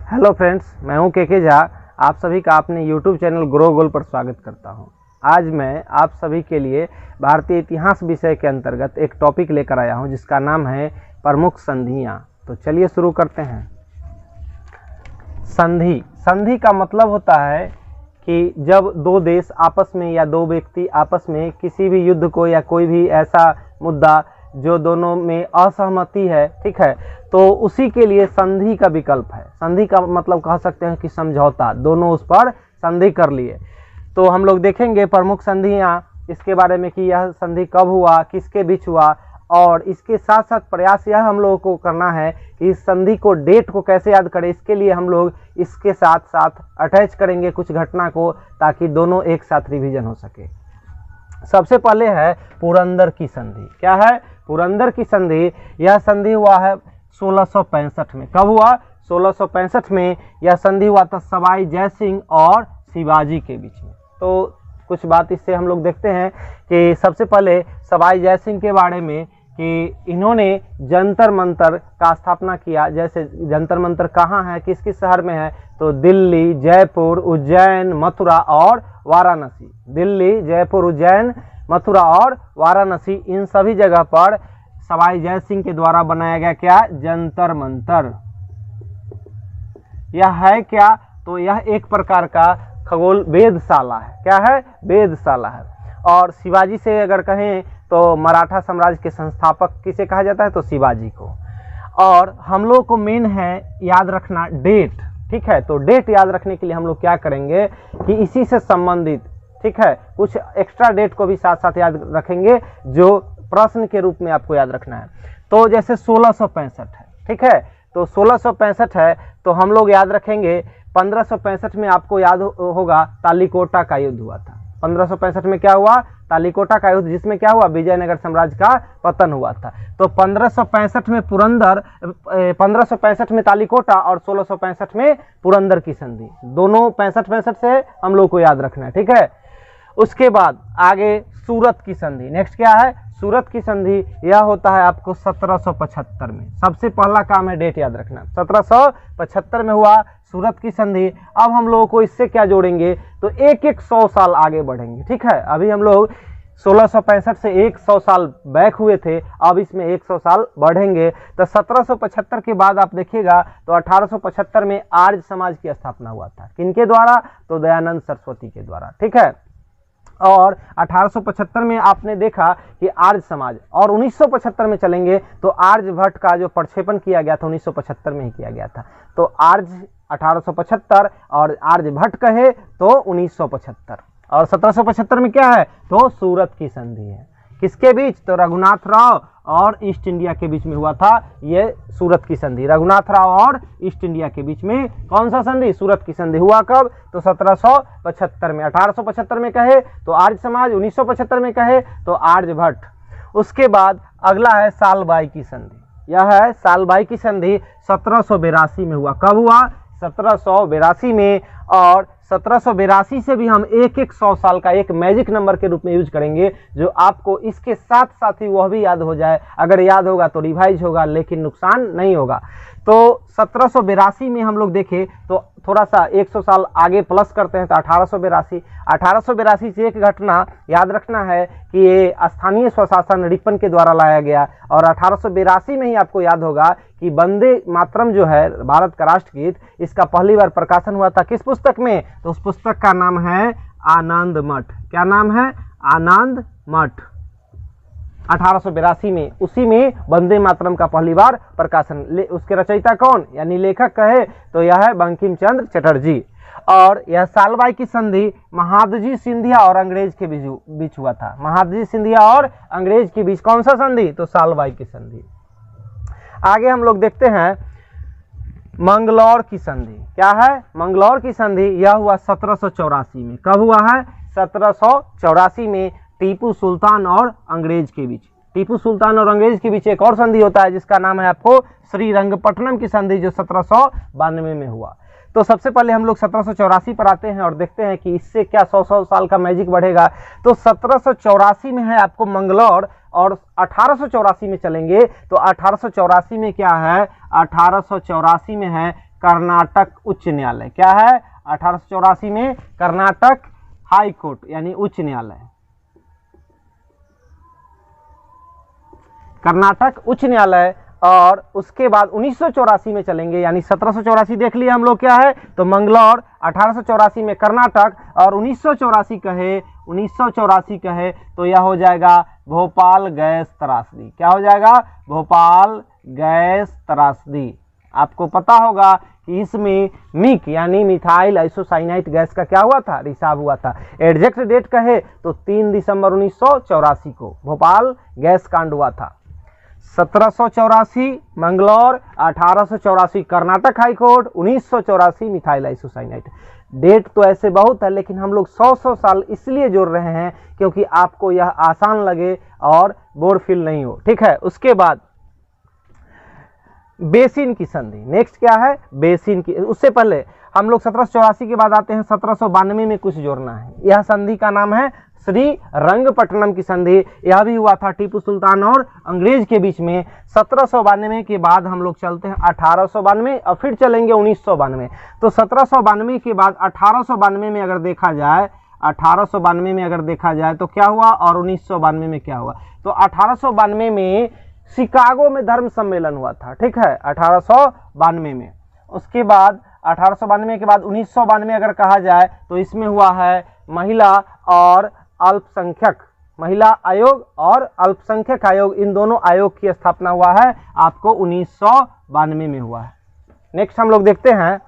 Hello friends, मैं हूं के झा। आप सभी का अपने यूट्यूब चैनल ग्रो गोल पर स्वागत करता हूं। आज मैं आप सभी के लिए भारतीय इतिहास विषय के अंतर्गत एक टॉपिक लेकर आया हूं जिसका नाम है प्रमुख संधियां। तो चलिए शुरू करते हैं। संधि संधि का मतलब होता है कि जब दो देश आपस में या दो व्यक्ति आपस में किसी भी युद्ध को या कोई भी ऐसा मुद्दा जो दोनों में असहमति है, ठीक है, तो उसी के लिए संधि का विकल्प है। संधि का मतलब कह सकते हैं कि समझौता, दोनों उस पर संधि कर लिए। तो हम लोग देखेंगे प्रमुख संधियां, इसके बारे में कि यह संधि कब हुआ, किसके बीच हुआ, और इसके साथ साथ प्रयास यह हम लोगों को करना है कि इस संधि को, डेट को कैसे याद करें। इसके लिए हम लोग इसके साथ साथ अटैच करेंगे कुछ घटना को, ताकि दोनों एक साथ रिवीजन हो सके। सबसे पहले है पुरंदर की संधि। क्या है? पुरंदर की संधि। यह संधि हुआ है 1665 में। कब हुआ? 1665 में यह संधि हुआ था सवाई जय सिंह और शिवाजी के बीच में। तो कुछ बात इससे हम लोग देखते हैं कि सबसे पहले सवाई जय सिंह के बारे में कि इन्होंने जंतर मंतर का स्थापना किया। जैसे जंतर मंतर कहाँ है, किस किस शहर में है, तो दिल्ली, जयपुर, उज्जैन, मथुरा और वाराणसी। दिल्ली, जयपुर, उज्जैन, मथुरा और वाराणसी, इन सभी जगह पर सवाई जय सिंह के द्वारा बनाया गया क्या? जंतर मंतर। यह है क्या? तो यह एक प्रकार का खगोल वेधशाला है। क्या है? वेधशाला है। और शिवाजी से अगर कहें तो मराठा साम्राज्य के संस्थापक किसे कहा जाता है? तो शिवाजी को। और हम लोग को मेन है याद रखना डेट, ठीक है। तो डेट याद रखने के लिए हम लोग क्या करेंगे कि इसी से संबंधित, ठीक है, कुछ एक्स्ट्रा डेट को भी साथ साथ याद रखेंगे जो प्रश्न के रूप में आपको याद रखना है। तो जैसे 1665 है, ठीक है, तो 1665 है तो हम लोग याद रखेंगे 1565 में आपको याद होगा तालीकोटा का युद्ध हुआ था। 1565 में क्या हुआ? तालीकोटा का युद्ध, जिसमें क्या हुआ? विजयनगर साम्राज्य का पतन हुआ था। तो 1565 में पुरंदर, 1565 में तालीकोटा और 1665 में पुरंदर की संधि। दोनों 65 से हम लोग को याद रखना है, ठीक है। उसके बाद आगे सूरत की संधि। नेक्स्ट क्या है? सूरत की संधि। यह होता है आपको 1775 में। सबसे पहला काम है डेट याद रखना। 1775 में हुआ सूरत की संधि। अब हम लोगों को इससे क्या जोड़ेंगे? तो एक 100 साल आगे बढ़ेंगे, ठीक है। अभी हम लोग 1665 से 100 साल बैक हुए थे, अब इसमें 100 साल बढ़ेंगे। तो 1775 के बाद आप देखिएगा तो 1875 में आर्य समाज की स्थापना हुआ था। किनके द्वारा? तो दयानंद सरस्वती के द्वारा, ठीक है। और 1875 में आपने देखा कि आर्य समाज, और 1975 में चलेंगे तो आर्यभट्ट का जो प्रक्षेपण किया गया था 1975 में ही किया गया था। तो आर्य 1875 और आर्यभट्ट कहे तो 1975। और 1775 में क्या है? तो सूरत की संधि है। किसके बीच? तो रघुनाथ राव और ईस्ट इंडिया के बीच में हुआ था ये सूरत की संधि। रघुनाथ राव और ईस्ट इंडिया के बीच में कौन सा संधि? सूरत की संधि। हुआ कब? तो 1775 में। 1875 में कहे तो आर्य समाज, 1975 में कहे तो आर्यभट्ट। उसके बाद अगला है सालबाई की संधि। यह है सालबाई की संधि 1782 में हुआ। कब हुआ? 1782 में। और 1782 से भी हम एक 100 साल का एक मैजिक नंबर के रूप में यूज करेंगे, जो आपको इसके साथ साथ ही वह भी याद हो जाए। अगर याद होगा तो रिवाइज होगा, लेकिन नुकसान नहीं होगा। तो 1782 में हम लोग देखें तो थोड़ा सा 100 साल आगे प्लस करते हैं तो 1882 से एक घटना याद रखना है कि ये स्थानीय स्वशासन रिपन के द्वारा लाया गया। और 1882 में ही आपको याद होगा कि वंदे मातरम जो है भारत का राष्ट्रगीत, इसका पहली बार प्रकाशन हुआ था किस पुस्तक में? तो उस पुस्तक का नाम है आनंद मठ। क्या नाम है? आनंद मठ। 1882 में, उसी में वंदे मातरम का पहली बार प्रकाशन। उसके रचयिता कौन, यानी लेखक कहे तो यह है बंकिम चंद्र चटर्जी। और यह सालबाई की संधि महादजी सिंधिया और अंग्रेज के बीच हुआ था। महादजी सिंधिया और अंग्रेज के बीच कौन सा संधि? तो सालबाई की संधि। आगे हम लोग देखते हैं मंगलौर की संधि। क्या है? मंगलौर की संधि। यह हुआ 1784 में। कब हुआ है? 1784 में टीपू सुल्तान और अंग्रेज के बीच। टीपू सुल्तान और अंग्रेज के बीच एक और संधि होता है जिसका नाम है आपको श्रीरंगपट्टनम की संधि, जो 1792 में हुआ। तो सबसे पहले हम लोग 1784 पर आते हैं और देखते हैं कि इससे क्या 100 साल का मैजिक बढ़ेगा। तो 1784 में है आपको मंगलौर, और 1884 में चलेंगे तो 1884 में क्या है? 1884 में है कर्नाटक उच्च न्यायालय। क्या है? 1884 में कर्नाटक हाई कोर्ट यानी उच्च न्यायालय, कर्नाटक उच्च न्यायालय। और उसके बाद 1984 में चलेंगे, यानी 1784 देख लिए हम लोग क्या है, तो मंगलौर, 1884 में कर्नाटक, और 1984 कहे तो यह हो जाएगा भोपाल गैस त्रासदी। क्या हो जाएगा? भोपाल गैस त्रासदी। आपको पता होगा कि इसमें मिक यानी मिथाइल आइसोसाइनाइट गैस का क्या हुआ था? रिसाव हुआ था। एग्जैक्ट डेट कहे तो 3 दिसंबर 1984 को भोपाल गैस कांड हुआ था। 1784 Mangalore, 1884 Karnataka high court, 1984 methyl isocyanate. Date तो ऐसे बहुत है, लेकिन हम लोग 100 साल इसलिए जोड़ रहे हैं क्योंकि आपको यह आसान लगे और बोर फील नहीं हो। ठीक है, उसके बाद बेसिन की संधि। नेक्स्ट क्या है? बेसिन की। उससे पहले हम लोग 1784 के बाद आते हैं 1792 में कुछ जोड़ना है। यह संधि का नाम है श्री रंगपट्टनम की संधि। यह भी हुआ था टीपू सुल्तान और अंग्रेज के बीच में। 1792 के बाद हम लोग चलते हैं 1892 और फिर चलेंगे 1992। तो 1792 के बाद 1892 में अगर देखा जाए, 1892 में अगर देखा जाए तो क्या हुआ और 1992 में क्या हुआ? तो 1892 में शिकागो में धर्म सम्मेलन हुआ था। ठीक है, 1892 में। उसके बाद 1892 के बाद 1992 अगर कहा जाए तो इसमें हुआ है महिला और अल्पसंख्यक, महिला आयोग और अल्पसंख्यक आयोग, इन दोनों आयोग की स्थापना हुआ है आपको 1992 में हुआ है। नेक्स्ट हम लोग देखते हैं,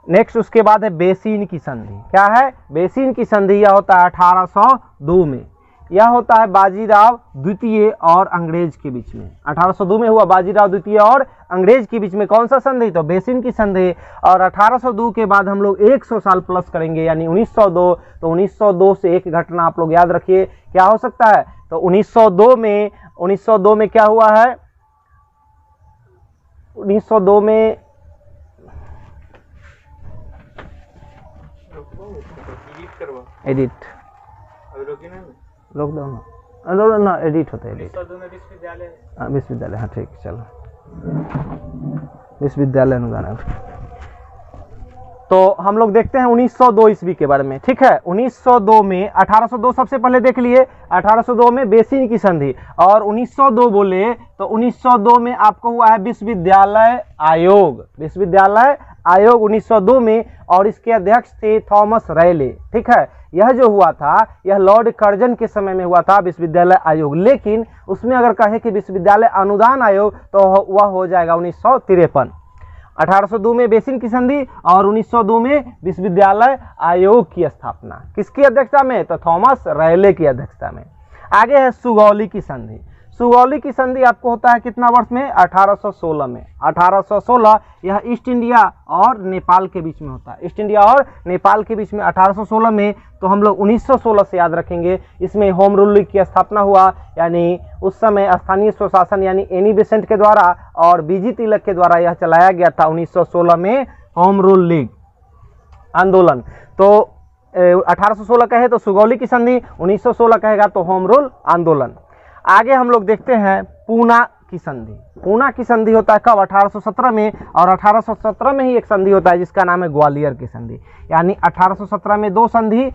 नेक्स्ट उसके बाद है बेसिन की संधि। क्या है? बेसिन की संधि यह होता है 1802 में। यह होता है बाजीराव द्वितीय और अंग्रेज के बीच में। 1802 में हुआ बाजीराव द्वितीय और अंग्रेज के बीच में। कौन सा संधि? तो बेसिन की संधि। और 1802 के बाद हम लोग 100 साल प्लस करेंगे, यानी 1902। तो 1902 से एक घटना आप लोग याद रखिए, क्या हो सकता है? तो 1902 में क्या हुआ है? 1902 में एडिट लॉकडाउन ना एडिट होता है, एडिट विश्वविद्यालय। हाँ ठीक, चलो विश्वविद्यालय अनुदान। तो हम लोग देखते हैं 1902 ईस्वी के बारे में। ठीक है, 1902 में 1802 सबसे पहले देख लिए, 1802 में बेसिन की संधि। और 1902 बोले तो 1902 में आपको हुआ है विश्वविद्यालय आयोग, विश्वविद्यालय आयोग 1902 में। और इसके अध्यक्ष थे थॉमस रैले। ठीक है, यह जो हुआ था यह लॉर्ड कर्जन के समय में हुआ था विश्वविद्यालय आयोग। लेकिन उसमें अगर कहे कि विश्वविद्यालय अनुदान आयोग तो वह हो जाएगा 1953। 1802 में बेसिन की संधि और 1902 में विश्वविद्यालय आयोग की स्थापना। किसकी अध्यक्षता में? तो थॉमस रैले की अध्यक्षता में। आगे है सुगौली की संधि। सुगौली की संधि आपको होता है कितना वर्ष में? 1816 में। 1816 यह ईस्ट इंडिया और नेपाल के बीच में होता है, ईस्ट इंडिया और नेपाल के बीच में 1816 में। तो हम लोग 1916 से याद रखेंगे। इसमें होम रूल लीग की स्थापना हुआ, यानी उस समय स्थानीय स्वशासन यानी एनी बेसेंट के द्वारा और बीजी तिलक के द्वारा यह चलाया गया था 1916 में होम रूल लीग आंदोलन। तो 1816 कहे तो सुगौली की संधि, 1916 कहेगा तो होम रूल आंदोलन। आगे हम लोग देखते हैं पूना की संधि। पूना की संधि होता है कब? 1817 में। और 1817 में ही एक संधि होता है जिसका नाम है ग्वालियर की संधि। यानी 1817 में दो संधि,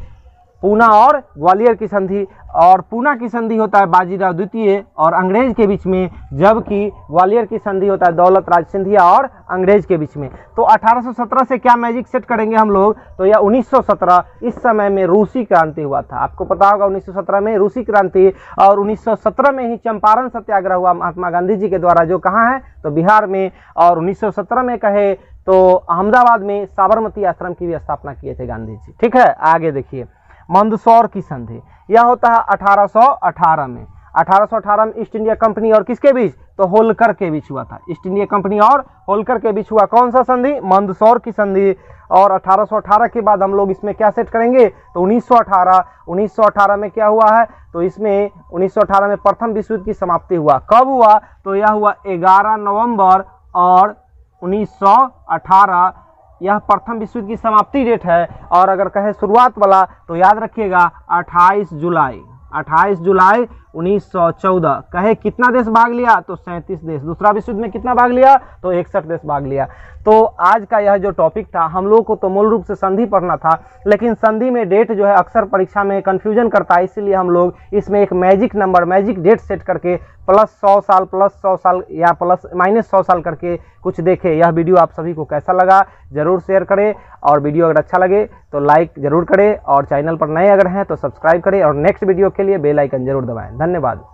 पूना और ग्वालियर की संधि। और पूना की संधि होता है बाजीराव द्वितीय और अंग्रेज के बीच में, जबकि ग्वालियर की संधि होता है दौलत राज सिंधिया और अंग्रेज के बीच में। तो 1817 से क्या मैजिक सेट करेंगे हम लोग? तो यह 1917, इस समय में रूसी क्रांति हुआ था। आपको पता होगा 1917 में रूसी क्रांति। और 1917 में ही चंपारण सत्याग्रह हुआ महात्मा गांधी जी के द्वारा, जो कहाँ है? तो बिहार में। और 1917 में कहे तो अहमदाबाद में साबरमती आश्रम की भी स्थापना किए थे गांधी जी। ठीक है, आगे देखिए मंदसौर की संधि। यह होता है 1818 में। 1818 में ईस्ट इंडिया कंपनी और किसके बीच? तो होलकर के बीच हुआ था। ईस्ट इंडिया कंपनी और होलकर के बीच हुआ कौन सा संधि? मंदसौर की संधि। और 1818 के बाद हम लोग इसमें क्या सेट करेंगे? तो 1918 में क्या हुआ है? तो इसमें 1918 में प्रथम विश्व युद्ध की समाप्ति हुआ। कब हुआ? तो यह हुआ 11 नवंबर और 1918। यह प्रथम विश्व युद्ध की समाप्ति डेट है। और अगर कहे शुरुआत वाला तो याद रखिएगा 28 जुलाई 1914 कहे कितना देश भाग लिया, तो 37 देश। दूसरा विश्व युद्ध में कितना भाग लिया, तो 61 देश भाग लिया। तो आज का यह जो टॉपिक था, हम लोग को तो मूल रूप से संधि पढ़ना था, लेकिन संधि में डेट जो है अक्सर परीक्षा में कंफ्यूजन करता है, इसीलिए हम लोग इसमें एक magic number, magic date set करके +100 साल, +100 साल या -100 साल करके कुछ देखे। यह वीडियो आप सभी को कैसा लगा जरूर शेयर करें, और वीडियो अगर अच्छा लगे तो लाइक जरूर करें, और चैनल पर नए अगर हैं तो सब्सक्राइब करें, और नेक्स्ट वीडियो के लिए बेल आइकन जरूर दबाएं। धन्यवाद।